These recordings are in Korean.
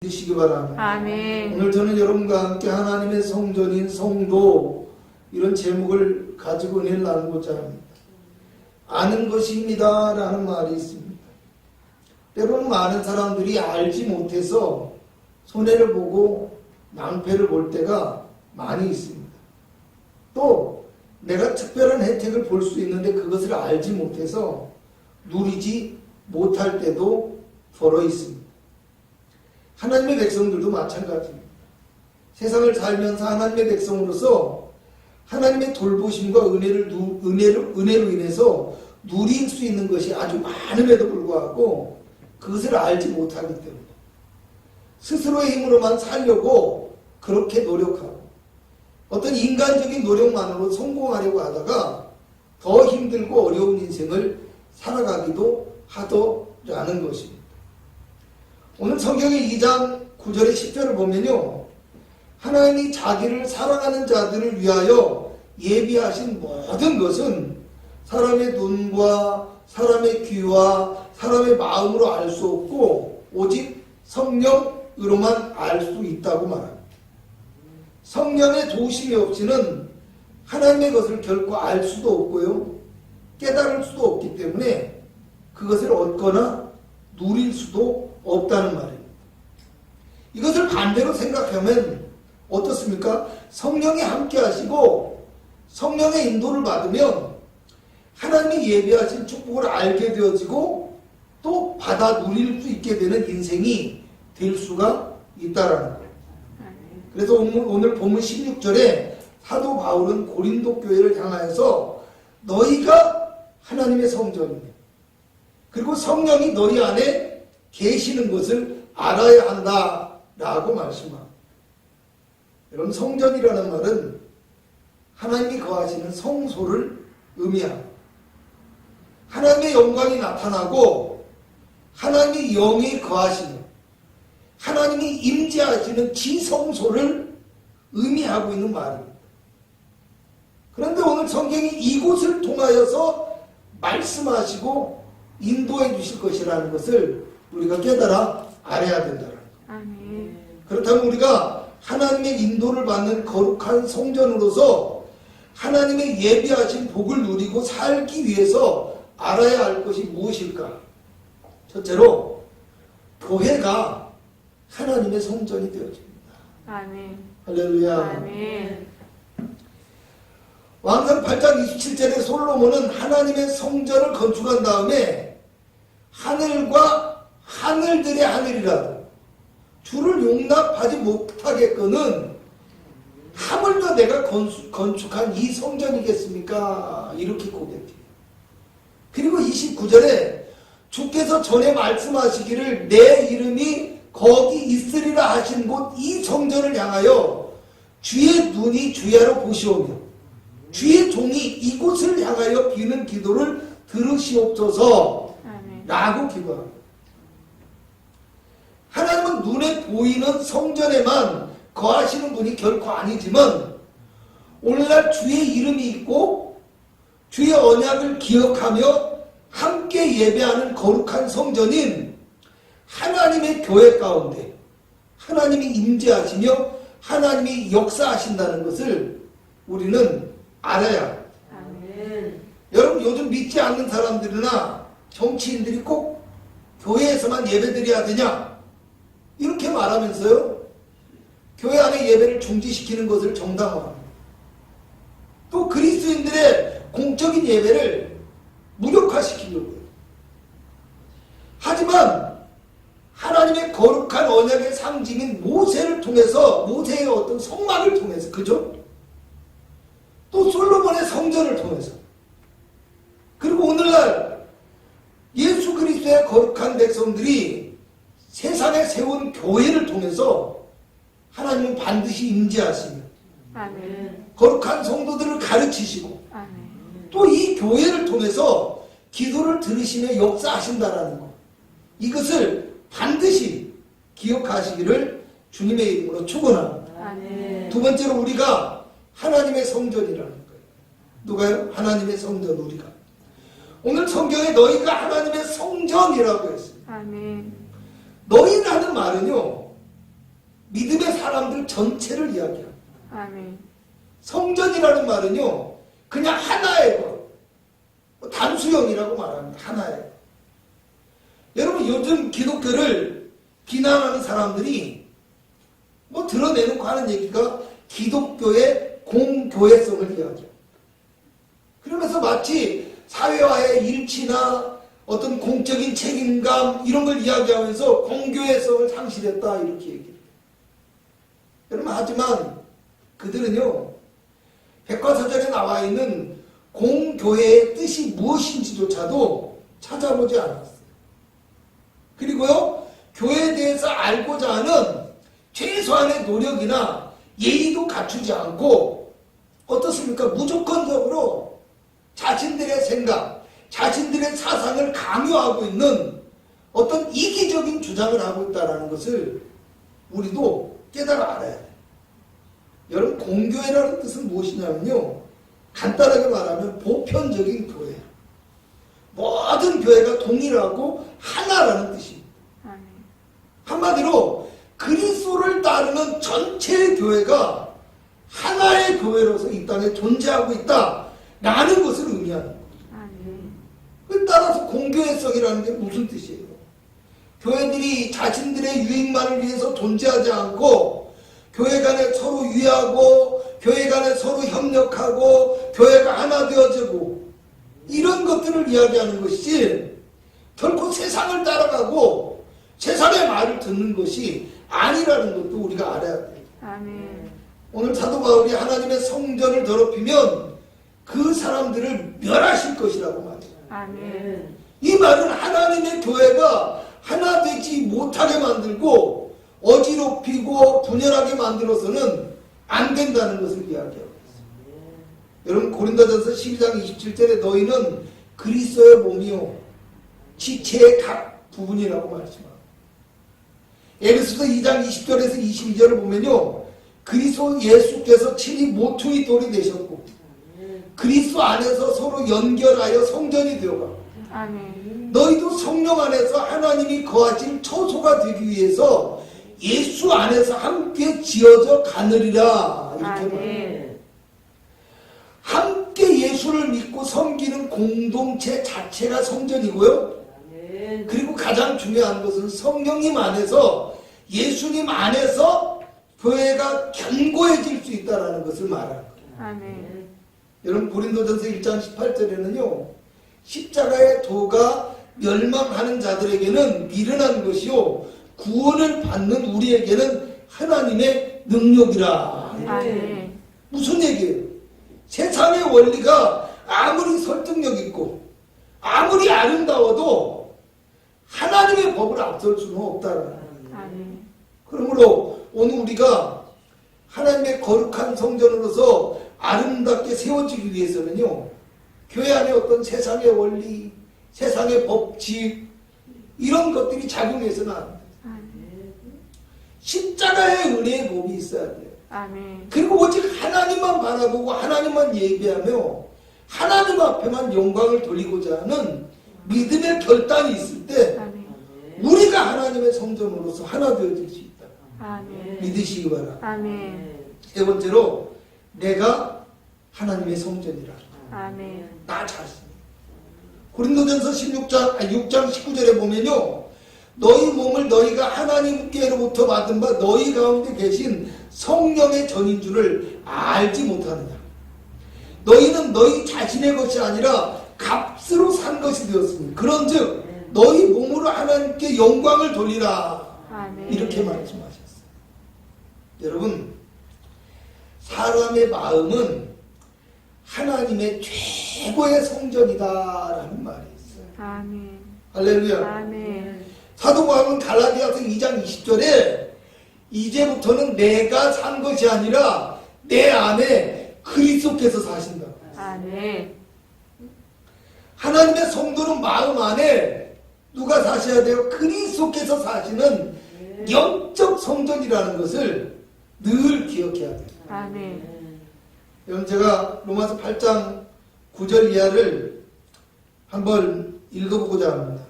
되시기 바랍니다. 아멘. 오늘 저는 여러분과 함께 하나님의 성전인 성도 이런 제목을 가지고 은혜를 나누고자 합니다. 아는 것입니다 라는 말이 있습니다. 때로는 많은 사람들이 알지 못해서 손해를 보고 낭패를 볼 때가 많이 있습니다. 또 내가 특별한 혜택을 볼 수 있는데 그것을 알지 못해서 누리지 못할 때도 벌어 있습니다. 하나님의 백성들도 마찬가지입니다. 세상을 살면서 하나님의 백성으로서 하나님의 돌보심과 은혜로 인해서 누릴 수 있는 것이 아주 많음에도 불구하고 그것을 알지 못하기 때문에 스스로의 힘으로만 살려고 그렇게 노력하고 어떤 인간적인 노력만으로 성공하려고 하다가 더 힘들고 어려운 인생을 살아가기도 하더라는 것입니다. 오늘 성경의 2장 9절의 10절을 보면요. 하나님이 자기를 사랑하는 자들을 위하여 예비하신 모든 것은 사람의 눈과 사람의 귀와 사람의 마음으로 알 수 없고 오직 성령으로만 알 수 있다고 말합니다. 성령의 도우심이 없이는 하나님의 것을 결코 알 수도 없고요. 깨달을 수도 없기 때문에 그것을 얻거나 누릴 수도 없다는 말입니다. 이것을 반대로 생각하면 어떻습니까? 성령이 함께 하시고 성령의 인도를 받으면 하나님이 예비하신 축복을 알게 되어지고 또 받아 누릴 수 있게 되는 인생이 될 수가 있다라는 거예요. 그래서 오늘 본문 16절에 사도 바울은 고린도 교회를 향하여서 너희가 하나님의 성전이며 그리고 성령이 너희 안에 계시는 것을 알아야 한다라고 말씀합니다. 여러분 성전이라는 말은 하나님이 거하시는 성소를 의미합니다. 하나님의 영광이 나타나고 하나님의 영이 거하시는 하나님이 임재하시는 지성소를 의미하고 있는 말입니다. 그런데 오늘 성경이 이곳을 통하여서 말씀하시고 인도해 주실 것이라는 것을 우리가 깨달아 알아야 된다는 거예요. 아멘. 그렇다면 우리가 하나님의 인도를 받는 거룩한 성전으로서 하나님의 예비하신 복을 누리고 살기 위해서 알아야 할 것이 무엇일까? 첫째로 교회가 하나님의 성전이 되어집니다. 아멘. 할렐루야. 아멘. 왕상 8장 27절에 솔로몬은 하나님의 성전을 건축한 다음에 하늘과 하늘들의 하늘이라도 주를 용납하지 못하겠거는 하물며 내가 건축한 이 성전이겠습니까? 이렇게 고백해요. 그리고 29절에 주께서 전에 말씀하시기를 내 이름이 거기 있으리라 하신 곳 이 성전을 향하여 주의 눈이 주야로 보시오며 주의 종이 이곳을 향하여 비는 기도를 들으시옵소서 라고 기도합니다. 하나님은 눈에 보이는 성전에만 거하시는 분이 결코 아니지만 오늘날 주의 이름이 있고 주의 언약을 기억하며 함께 예배하는 거룩한 성전인 하나님의 교회 가운데 하나님이 임재하시며 하나님이 역사하신다는 것을 우리는 알아야 합니다. 아멘. 여러분 요즘 믿지 않는 사람들이나 정치인들이 꼭 교회에서만 예배드려야 되냐 이렇게 말하면서요 교회 안에 예배를 중지시키는 것을 정당화합니다. 또 그리스도인들의 공적인 예배를 무력화시키려고 해요. 하지만 하나님의 거룩한 언약의 상징인 모세를 통해서 모세의 어떤 성막을 통해서 그죠? 또 솔로몬의 성전을 통해서 그리고 오늘날 예수 그리스도의 거룩한 백성들이 세상에 세운 교회를 통해서 하나님은 반드시 임재하시며 아멘. 거룩한 성도들을 가르치시고 아멘. 또 이 교회를 통해서 기도를 들으시며 역사하신다라는 것 이것을 반드시 기억하시기를 주님의 이름으로 축원합니다. 아멘. 두 번째로 우리가 하나님의 성전이라는 거예요. 누가요? 하나님의 성전 우리가. 오늘 성경에 너희가 하나님의 성전이라고 했습니다. 아멘. 너희라는 말은요 믿음의 사람들 전체를 이야기합니다. 아멘. 성전이라는 말은요, 그냥 하나의 것, 단수형이라고 말합니다. 하나의 것. 여러분, 요즘 기독교를 비난하는 사람들이 드러내놓고 하는 얘기가 기독교의 공교회성을 이야기합니다. 그러면서 마치 사회와의 일치나 어떤 공적인 책임감 이런 걸 이야기하면서 공교회성을 상실했다 이렇게 얘기해요. 여러분, 하지만 그들은요, 백과사전에 나와 있는 공교회의 뜻이 무엇인지조차도 찾아보지 않았어요. 그리고요, 교회에 대해서 알고자 하는 최소한의 노력이나 예의도 갖추지 않고 어떻습니까? 무조건적으로 자신들의 생각, 자신들의 사상을 강요하고 있는 어떤 이기적인 주장을 하고 있다는 것을 우리도 깨달아 알아야 돼요. 여러분, 공교회라는 뜻은 무엇이냐면요, 간단하게 말하면 보편적인 교회, 모든 교회가 동일하고 하나라는 뜻입니다. 아멘. 한마디로 그리스도를 따르는 전체 교회가 하나의 교회로서 이 땅에 존재하고 있다라는 것을 의미하는 거예요. 아멘. 따라서 공교회성이라는 게 무슨 뜻이에요? 교회들이 자신들의 유익만을 위해서 존재하지 않고 교회 간에 서로 위하고 교회 간에 서로 협력하고 교회가 하나 되어지고 이런 것들을 이야기하는 것이 결코 세상을 따라가고 세상의 말을 듣는 것이 아니라는 것도 우리가 알아야 돼요. 아멘. 오늘 사도 바울이 하나님의 성전을 더럽히면 그 사람들을 멸하실 것이라고 말해요. 아멘. 이 말은 하나님의 교회가 하나 되지 못하게 만들고 어지럽히고 분열하게 만들어서는 안 된다는 것을 이야기하고 있습니다. 여러분, 고린도전서 12장 27절에 너희는 그리스도의 몸이요 지체의 각 부분이라고 말했지만, 에베소서 2장 20절에서 22절을 보면요, 그리스도 예수께서 친히 모퉁이 돌이 되셨고 그리스도 안에서 서로 연결하여 성전이 되어가고 아멘. 너희도 성령 안에서 하나님이 거하실 처소가 되기 위해서 예수 안에서 함께 지어져 가느리라 이렇게 말해요. 아멘. 함께 예수를 믿고 섬기는 공동체 자체가 성전이고요. 아멘. 그리고 가장 중요한 것은 성령님 안에서 예수님 안에서 교회가 견고해질 수 있다는 것을 말하는 거예요. 아멘. 여러분, 고린도전서 1장 18절에는요 십자가의 도가 멸망하는 자들에게는 미련한 것이요 구원을 받는 우리에게는 하나님의 능력이라. 아멘. 무슨 얘기예요? 세상의 원리가 아무리 설득력 있고 아무리 아름다워도 하나님의 법을 앞설 수는 없다는 거예요. 아멘. 그러므로 오늘 우리가 하나님의 거룩한 성전으로서 아름답게 세워지기 위해서는요, 교회 안에 어떤 세상의 원리, 세상의 법칙 이런 것들이 작용해서는 안 돼요. 아멘. 십자가의 은혜의 법이 있어야 돼요. 아멘. 그리고 오직 하나님만 바라보고 하나님만 예배하며 하나님 앞에만 영광을 돌리고자 하는 믿음의 결단이 있을 때 아멘. 우리가 하나님의 성전으로서 하나 되어질 수 있다. 아멘. 믿으시기 바랍니다. 아멘. 세 번째로 내가 하나님의 성전이라. 아멘. 나 자신. 고린도전서 6장 19절에 보면요, 너희 몸을 너희가 하나님께로부터 받은 바 너희 가운데 계신 성령의 전인 줄을 알지 못하느냐. 너희는 너희 자신의 것이 아니라 값으로 산 것이 되었으니 그런즉 너희 몸으로 하나님께 영광을 돌리라. 아멘. 이렇게 말씀하셨어요. 여러분, 사람의 마음은 하나님의 최고의 성전이다라는 말이 있어요. 아멘. 할렐루야. 아멘. 사도 바울은 갈라디아서 2장 20절에 이제부터는 내가 산 것이 아니라 내 안에 그리스도께서 사신다. 아멘. 하나님의 성도는 마음 안에 누가 사셔야 돼요? 그리스도께서 사시는 영적 성전이라는 것을 늘 기억해야 돼요. 아멘. 여러분, 제가 로마서 8장 9절 이하를 한번 읽어보고자 합니다.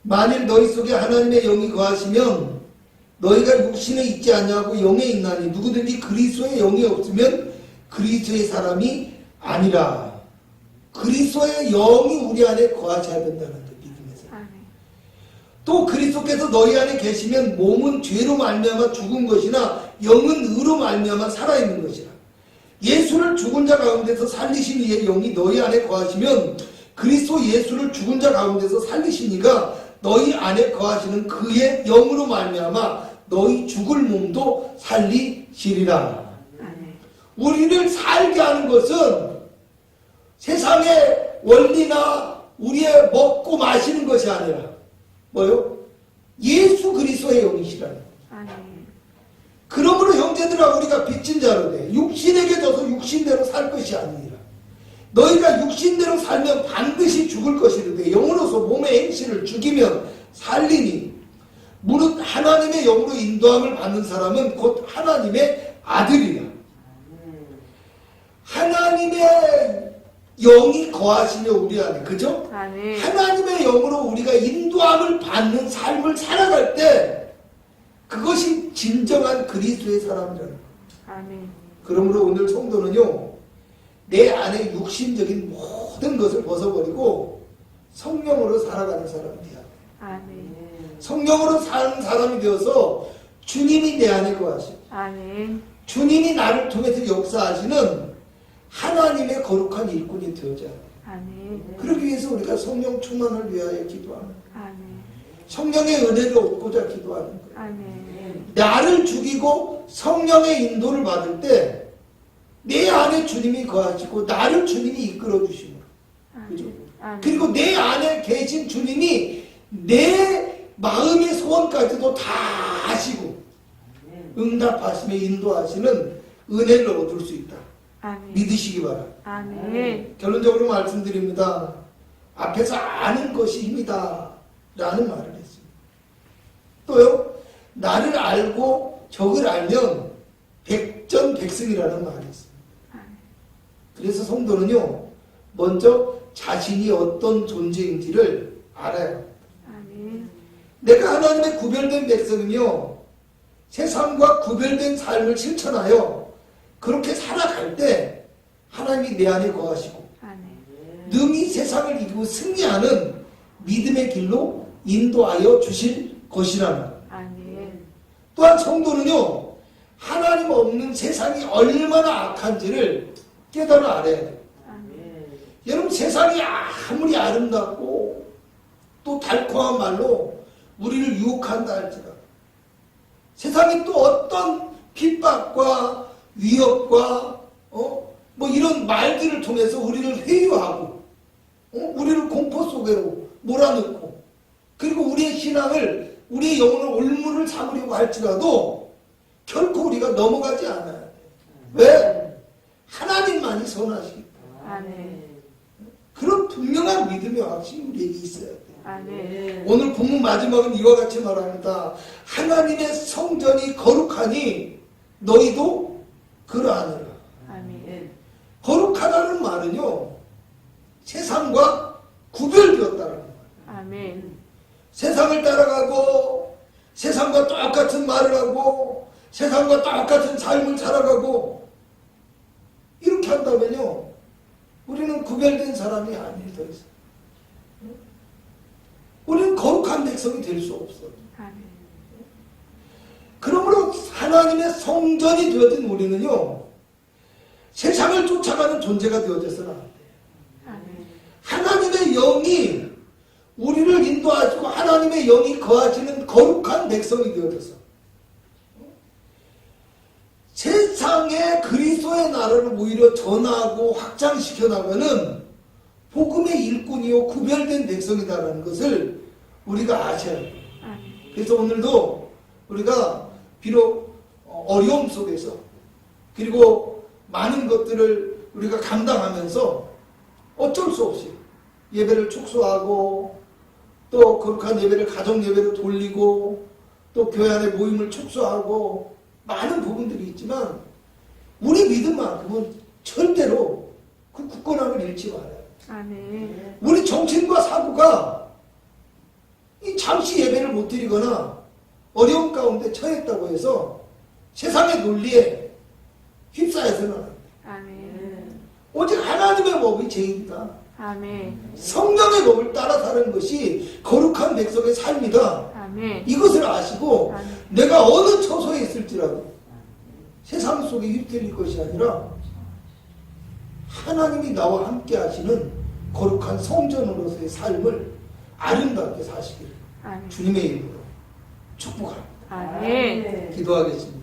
만일 너희 속에 하나님의 영이 거하시면 너희가 육신에 있지 아니하고 영에 있나니 누구든지 그리스도의 영이 없으면 그리스도의 사람이 아니라. 그리스도의 영이 우리 안에 거하셔야 된다는 거, 믿음에서. 아멘. 또 그리스도께서 너희 안에 계시면 몸은 죄로 말미암아 죽은 것이나 영은 의로 말미암아 살아있는 것이라. 예수를 죽은 자 가운데서 살리신 이의 영이 너희 안에 거하시면 그리스도 예수를 죽은 자 가운데서 살리신 이가 너희 안에 거하시는 그의 영으로 말미암아 너희 죽을 몸도 살리시리라. 아멘. 우리를 살게 하는 것은 세상의 원리나 우리의 먹고 마시는 것이 아니라 뭐요? 예수 그리스도의 영이시라는 거예요. 아멘. 그러므로 형제들아 우리가 빚진 자로 돼 육신에게 져서 육신대로 살 것이 아니니라. 너희가 육신대로 살면 반드시 죽을 것이르되 영으로서 몸의 행실을 죽이면 살리니 무릇 하나님의 영으로 인도함을 받는 사람은 곧 하나님의 아들이라. 하나님의 영이 거하시며 우리 안에, 그죠? 아멘. 하나님의 영으로 우리가 인도함을 받는 삶을 살아갈 때 그것이 진정한 그리스도의 사람이라는 거예요. 아멘. 그러므로 오늘 성도는요, 내 안에 육신적인 모든 것을 벗어버리고 성령으로 살아가는 사람이 돼야 돼요. 아멘. 성령으로 사는 사람이 되어서 주님이 내 안에 거하시고 아멘. 주님이 나를 통해서 역사하시는 하나님의 거룩한 일꾼이 되어져야 돼요. 아멘. 그러기 위해서 우리가 성령 충만을 위하여 기도하는 거예요. 아멘. 성령의 은혜를 얻고자 기도하는 거예요. 아멘. 나를 죽이고 성령의 인도를 받을 때 내 안에 주님이 거하시고 나를 주님이 이끌어 주심으로, 그죠? 아멘. 그리고 내 안에 계신 주님이 내 마음의 소원까지도 다 아시고 응답하시며 인도하시는 은혜를 얻을 수 있다. 아멘. 믿으시기 바랍니다. 아멘. 결론적으로 말씀드립니다. 앞에서 아는 것이 힘이다 라는 말을 했습니다. 또요, 나를 알고 적을 알면 백전백승이라는 말이 있습니다. 그래서 성도는요, 먼저 자신이 어떤 존재인지를 알아요. 아멘. 내가 하나님의 구별된 백성이며 세상과 구별된 삶을 실천하여 그렇게 살아갈 때 하나님이 내 안에 거하시고 아멘. 능히 세상을 이기고 승리하는 믿음의 길로 인도하여 주실 것이라는. 아멘. 또한 성도는요, 하나님 없는 세상이 얼마나 악한지를 깨달아 알아야 돼요. 아멘. 여러분, 세상이 아무리 아름답고 또 달콤한 말로 우리를 유혹한다 할지라도 세상이 또 어떤 핍박과 위협과 뭐 이런 말들을 통해서 우리를 회유하고 우리를 공포 속으로 몰아넣고 그리고 우리의 신앙을, 우리의 영혼을 올무를 삼으려고 할지라도 결코 우리가 넘어가지 않아요. 왜? 하나님만이 선하시기 때문에. 아멘. 그런 분명한 믿음이 확실히 우리에게 있어야 돼요. 아멘. 오늘 본문 마지막은 이와 같이 말합니다. 하나님의 성전이 거룩하니 너희도 그러하느라. 아멘. 거룩하다는 말은요, 세상과 구별되었다는 거예요. 아멘. 세상을 따라가고 세상과 똑같은 말을 하고 세상과 똑같은 삶을 살아가고 이렇게 한다면요, 우리는 구별된 사람이 아닐 더 있어요. 우리는 거룩한 백성이 될 수 없어요. 아멘. 그러므로 하나님의 성전이 되어진 우리는요, 세상을 쫓아가는 존재가 되어져서는 안 돼요. 아멘. 하나님의 영이 우리를 인도하시고 하나님의 영이 거하시는 거룩한 백성이 되어져서 세상에 그리스도의 나라를 오히려 전하고 확장시켜 나가는 복음의 일꾼이요 구별된 백성이다라는 것을 우리가 아셔야 해요. 아멘. 그래서 오늘도 우리가 비록 어려움 속에서 그리고 많은 것들을 우리가 감당하면서 어쩔 수 없이 예배를 축소하고 또 거룩한 예배를 가정 예배로 돌리고 또 교회 안에 모임을 축소하고 많은 부분들이 있지만 우리 믿음만큼은 절대로 그 굳건함을 잃지 말아요. 아멘. 우리 정신과 사고가 이 잠시 예배를 못 드리거나 어려움 가운데 처했다고 해서 세상의 논리에 휩싸여서는 안 돼. 아멘. 오직 하나님의 법이 제일이다. 아멘. 성경의 법을 따라 사는 것이 거룩한 백성의 삶이다. 아멘. 이것을 아시고 아멘. 내가 어느 처소에 있을지라도 세상 속에 휩쓸릴 것이 아니라 하나님이 나와 함께 하시는 거룩한 성전으로서의 삶을 아름답게 사시기를 아멘. 주님의 이름으로 축복합니다. 아멘. 기도하겠습니다.